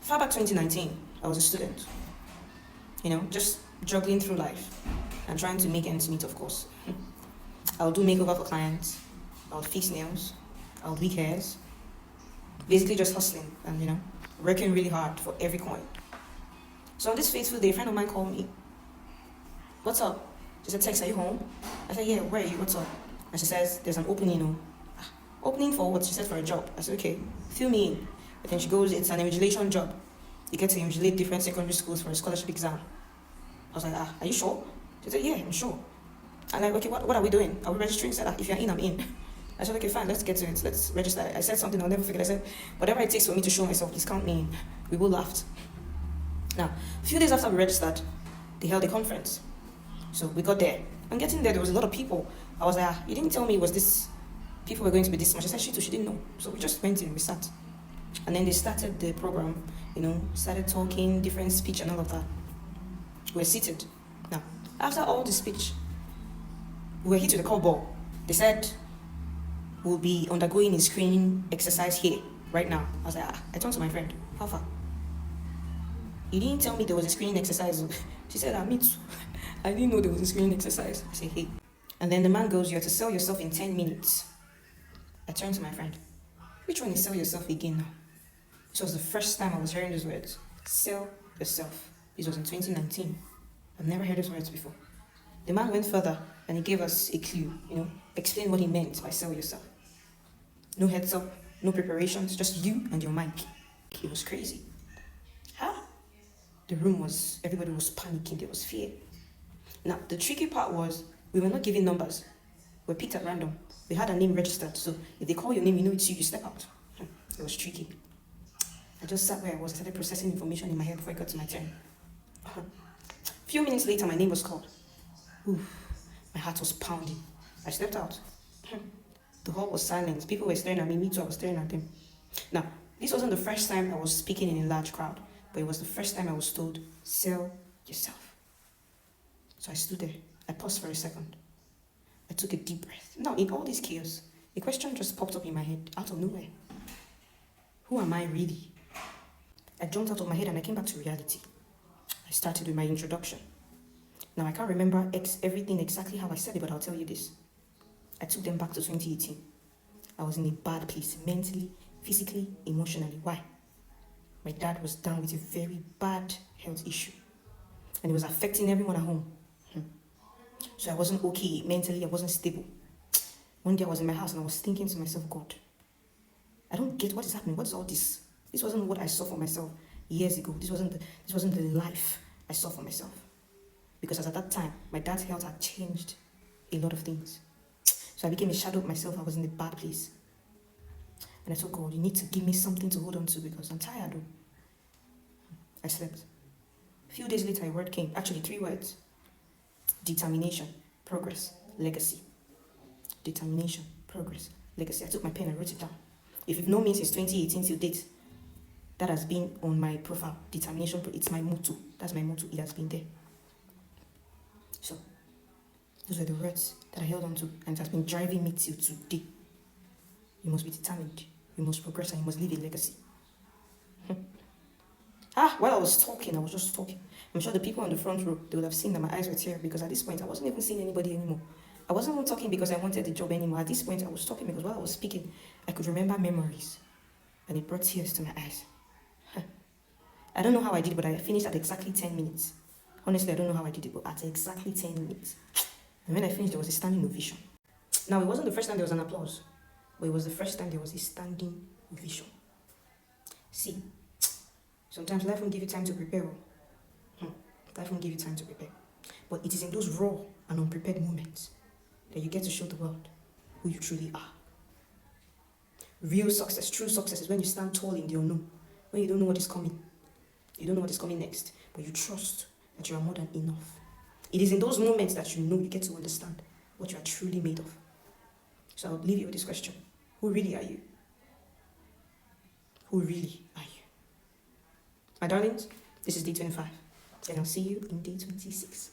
Far back 2019, I was a student, just juggling through life and trying to make ends meet, of course. I'll do makeover for clients, I'll fix nails, I'll weak hairs, basically just hustling and, working really hard for every coin. So on this fateful day, a friend of mine called me. What's up? She said, Tex, are you home? I said, yeah, where are you? What's up? And she says, there's an opening, Opening for what? She said, for a job. I said, okay, fill me in. And then she goes, it's an invigilation job. You get to invigilate different secondary schools for a scholarship exam. I was like, are you sure? She said, yeah, I'm sure. I'm like, okay, what are we doing? Are we registering? She said, if you're in, I'm in. I said, okay, fine, let's get to it. Let's register. I said something I'll never forget. I said, whatever it takes for me to show myself, please count me in. We both laughed. Now, a few days after we registered, they held a conference. So we got there. And getting there was a lot of people. I was like, you didn't tell me people were going to be this much. She said she didn't know. So we just went in, we sat. And then they started the program, started talking, different speech and all of that. We were seated. Now, after all the speech, we were hit with a call ball. They said, we'll be undergoing a screening exercise here, right now. I was like, I turned to my friend, how far? You didn't tell me there was a screening exercise. She said, me too. I didn't know there was a screening exercise. I said, hey. And then the man goes, you have to sell yourself in 10 minutes. I turned to my friend, which one is sell yourself again now? This was the first time I was hearing those words. Sell yourself. This was in 2019. I've never heard those words before. The man went further and he gave us a clue, explain what he meant by sell yourself. No heads up, no preparations, just you and your mic. It was crazy. Everybody was panicking, there was fear. Now, the tricky part was, we were not giving numbers. We were picked at random. We had a name registered, so if they call your name, it's you step out. It was tricky. I just sat where I was, started processing information in my head before I got to my turn. A few minutes later, my name was called. My heart was pounding. I stepped out. The hall was silent. People were staring at me too, I was staring at them. Now, this wasn't the first time I was speaking in a large crowd, but it was the first time I was told, sell yourself. So I stood there. I paused for a second. I took a deep breath. Now, in all this chaos, a question just popped up in my head, out of nowhere. Who am I really? I jumped out of my head and I came back to reality. I started with my introduction. Now, I can't remember everything exactly how I said it, but I'll tell you this. I took them back to 2018. I was in a bad place, mentally, physically, emotionally. Why? My dad was down with a very bad health issue, and it was affecting everyone at home. So I wasn't okay mentally, I wasn't stable. One day I was in my house and I was thinking to myself, God, I don't get what is happening. What is all this? This wasn't what I saw for myself years ago. This wasn't the life I saw for myself. Because as at that time, my dad's health had changed a lot of things. So I became a shadow of myself. I was in a bad place. And I told God, you need to give me something to hold on to because I'm tired. I slept. A few days later, a word came. Actually, 3 words. Determination, progress, legacy. Determination, progress, legacy. I took my pen and wrote it down. If you've known me since 2018 till date, that has been on my profile. Determination, it's my motto. That's my motto. It has been there. So, those were the words that I held on to, and it has been driving me till today. You must be determined. You must progress, and you must leave a legacy. While I was talking, I was just talking. I'm sure the people on the front row, they would have seen that my eyes were tearing because at this point, I wasn't even seeing anybody anymore. I wasn't even talking because I wanted the job anymore. At this point, I was talking because while I was speaking, I could remember memories. And it brought tears to my eyes. I don't know how I did it, but I finished at exactly 10 minutes. Honestly, I don't know how I did it, but at exactly 10 minutes. And when I finished, there was a standing ovation. Now, it wasn't the first time there was an applause, but it was the first time there was a standing ovation. See, sometimes life won't give you time to prepare. Life won't give you time to prepare. But it is in those raw and unprepared moments that you get to show the world who you truly are. Real success, true success is when you stand tall in the unknown, when you don't know what is coming. You don't know what is coming next, but you trust that you are more than enough. It is in those moments that you get to understand what you are truly made of. So I'll leave you with this question. Who really are you? Who really are you? My darlings, this is day 25, and I'll see you in day 26.